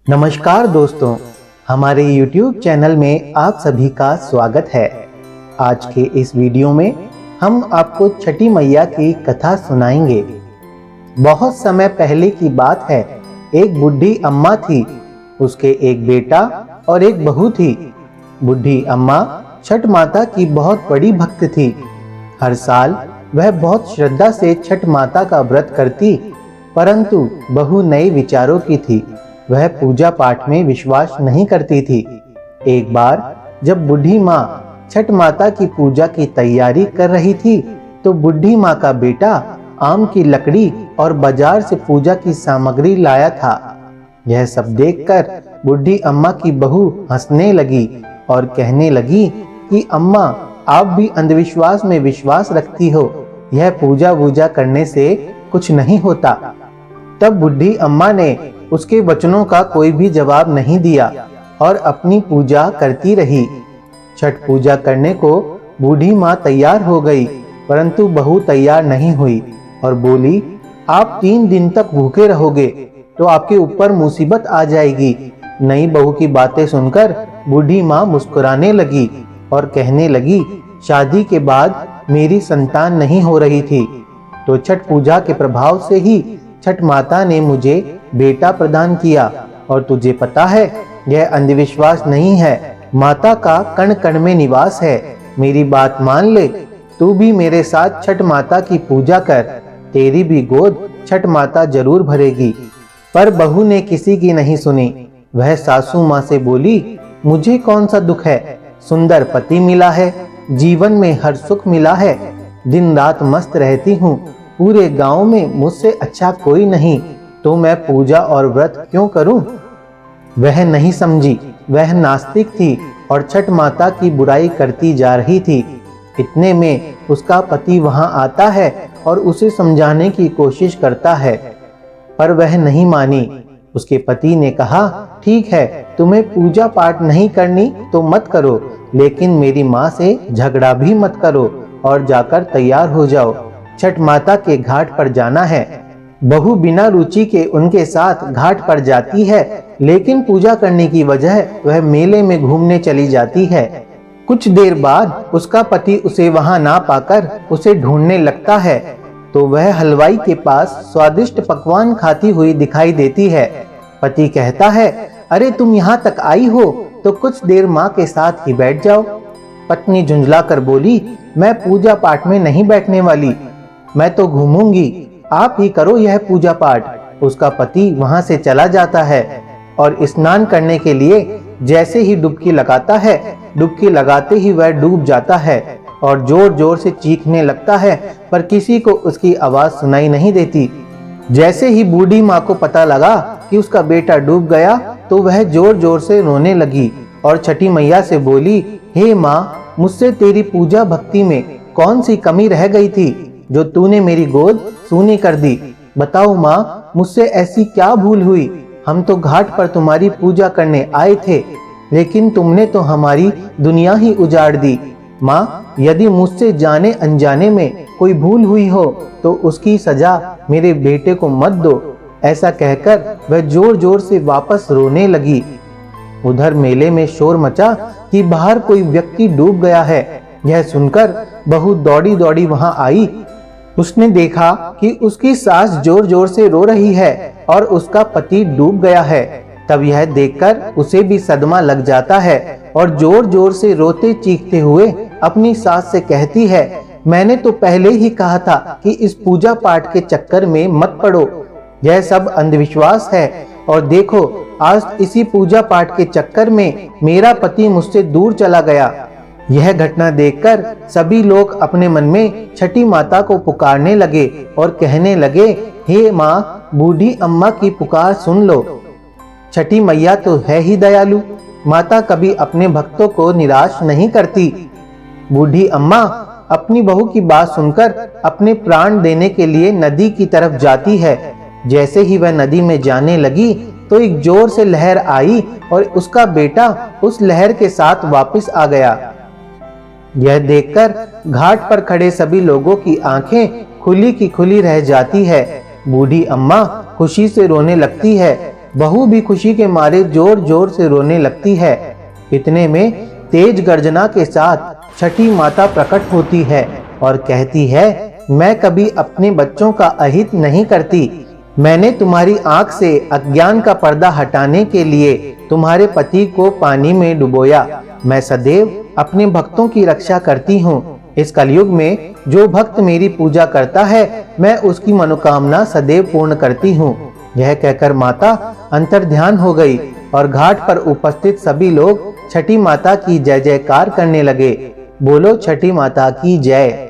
नमस्कार दोस्तों, हमारे YouTube चैनल में आप सभी का स्वागत है। आज के इस वीडियो में हम आपको छठी मैया की कथा सुनाएंगे। बहुत समय पहले की बात है। एक बुढ़ी अम्मा थी, उसके एक बेटा और एक बहू थी। बुढ़ी अम्मा छठ माता की बहुत बड़ी भक्त थी। हर साल वह बहुत श्रद्धा से छठ माता का व्रत करती, परंतु बहू नए विचारों की थी। वह पूजा पाठ में विश्वास नहीं करती थी। एक बार जब बुढ़ी माँ छठ माता की पूजा की तैयारी कर रही थी, तो बुढ़ी माँ का बेटा आम की लकड़ी और बाजार से पूजा की सामग्री लाया था। यह सब देखकर बुढ़ी अम्मा की बहू हंसने लगी और कहने लगी कि अम्मा, आप भी अंधविश्वास में विश्वास रखती हो। यह पूजा वूजा करने से कुछ नहीं होता। तब बुढ़ी अम्मा ने उसके वचनों का कोई भी जवाब नहीं दिया और अपनी पूजा करती रही। छठ पूजा करने को बूढ़ी माँ तैयार हो गई, परंतु बहू तैयार नहीं हुई और बोली, आप 3 दिन तक भूखे रहोगे तो आपके ऊपर मुसीबत आ जाएगी। नई बहू की बातें सुनकर बूढ़ी माँ मुस्कुराने लगी और कहने लगी, शादी के बाद मेरी संतान नहीं हो रही थी, तो छठ पूजा के प्रभाव से ही छठ माता ने मुझे बेटा प्रदान किया। और तुझे पता है, यह अंधविश्वास नहीं है, माता का कण कण में निवास है। मेरी बात मान ले, तू भी मेरे साथ छठ माता की पूजा कर, तेरी भी गोद छठ माता जरूर भरेगी। पर बहू ने किसी की नहीं सुनी। वह सासू माँ से बोली, मुझे कौन सा दुख है, सुंदर पति मिला है, जीवन में हर सुख मिला है, दिन रात मस्त रहती हूँ, पूरे गांव में मुझसे अच्छा कोई नहीं, तो मैं पूजा और व्रत क्यों करूं? वह नहीं समझी। वह नास्तिक थी और छठ माता की बुराई करती जा रही थी। इतने में उसका पति वहां आता है और उसे समझाने की कोशिश करता है, पर वह नहीं मानी। उसके पति ने कहा, ठीक है, तुम्हें पूजा पाठ नहीं करनी तो मत करो, लेकिन मेरी माँ से झगड़ा भी मत करो और जाकर तैयार हो जाओ, छठ माता के घाट पर जाना है। बहू बिना रुचि के उनके साथ घाट पर जाती है, लेकिन पूजा करने की वजह वह मेले में घूमने चली जाती है। कुछ देर बाद उसका पति उसे वहां ना पाकर उसे ढूंढने लगता है, तो वह हलवाई के पास स्वादिष्ट पकवान खाती हुई दिखाई देती है। पति कहता है, अरे तुम यहाँ तक आई हो तो कुछ देर माँ के साथ ही बैठ जाओ। पत्नी झुंझला कर बोली, मैं पूजा पाठ में नहीं बैठने वाली, मैं तो घूमूंगी, आप ही करो यह पूजा पाठ। उसका पति वहां से चला जाता है और स्नान करने के लिए जैसे ही डुबकी लगाता है, डुबकी लगाते ही वह डूब जाता है और जोर जोर से चीखने लगता है, पर किसी को उसकी आवाज सुनाई नहीं देती। जैसे ही बूढ़ी माँ को पता लगा कि उसका बेटा डूब गया, तो वह जोर जोर से रोने लगी और छठी मैया से बोली, हे माँ, मुझसे तेरी पूजा भक्ति में कौन सी कमी रह गई थी जो तूने मेरी गोद सूनी कर दी? बताओ माँ, मुझसे ऐसी क्या भूल हुई? हम तो घाट पर तुम्हारी पूजा करने आए थे, लेकिन तुमने तो हमारी दुनिया ही उजाड़ दी। माँ, यदि मुझसे जाने अनजाने में कोई भूल हुई हो तो उसकी सजा मेरे बेटे को मत दो। ऐसा कहकर वह जोर जोर से वापस रोने लगी। उधर मेले में शोर मचा कि बाहर कोई व्यक्ति डूब गया है। यह सुनकर बहू दौड़ी दौड़ी वहां आई। उसने देखा कि उसकी सास जोर जोर से रो रही है और उसका पति डूब गया है। तब यह देखकर उसे भी सदमा लग जाता है और जोर जोर से रोते चीखते हुए अपनी सास से कहती है, मैंने तो पहले ही कहा था कि इस पूजा पाठ के चक्कर में मत पड़ो, यह सब अंधविश्वास है, और देखो आज इसी पूजा पाठ के चक्कर में मेरा पति मुझसे दूर चला गया। यह घटना देखकर सभी लोग अपने मन में छठी माता को पुकारने लगे और कहने लगे, हे माँ, बूढ़ी अम्मा की पुकार सुन लो। छठी मैया तो है ही दयालु, माता कभी अपने भक्तों को निराश नहीं करती। बूढ़ी अम्मा अपनी बहू की बात सुनकर अपने प्राण देने के लिए नदी की तरफ जाती है। जैसे ही वह नदी में जाने लगी, तो एक जोर से लहर आई और उसका बेटा उस लहर के साथ वापस आ गया। यह देखकर घाट पर खड़े सभी लोगों की आंखें खुली की खुली रह जाती है। बूढ़ी अम्मा खुशी से रोने लगती है। बहू भी खुशी के मारे जोर जोर से रोने लगती है। इतने में तेज गर्जना के साथ छठी माता प्रकट होती है और कहती है, मैं कभी अपने बच्चों का अहित नहीं करती। मैंने तुम्हारी आंख से अज्ञान का पर्दा हटाने के लिए तुम्हारे पति को पानी में डुबोया। मैं सदैव अपने भक्तों की रक्षा करती हूँ। इस कलयुग में जो भक्त मेरी पूजा करता है, मैं उसकी मनोकामना सदैव पूर्ण करती हूँ। यह कहकर माता अंतर्ध्यान हो गई और घाट पर उपस्थित सभी लोग छठी माता की जय जयकार करने लगे। बोलो छठी माता की जय।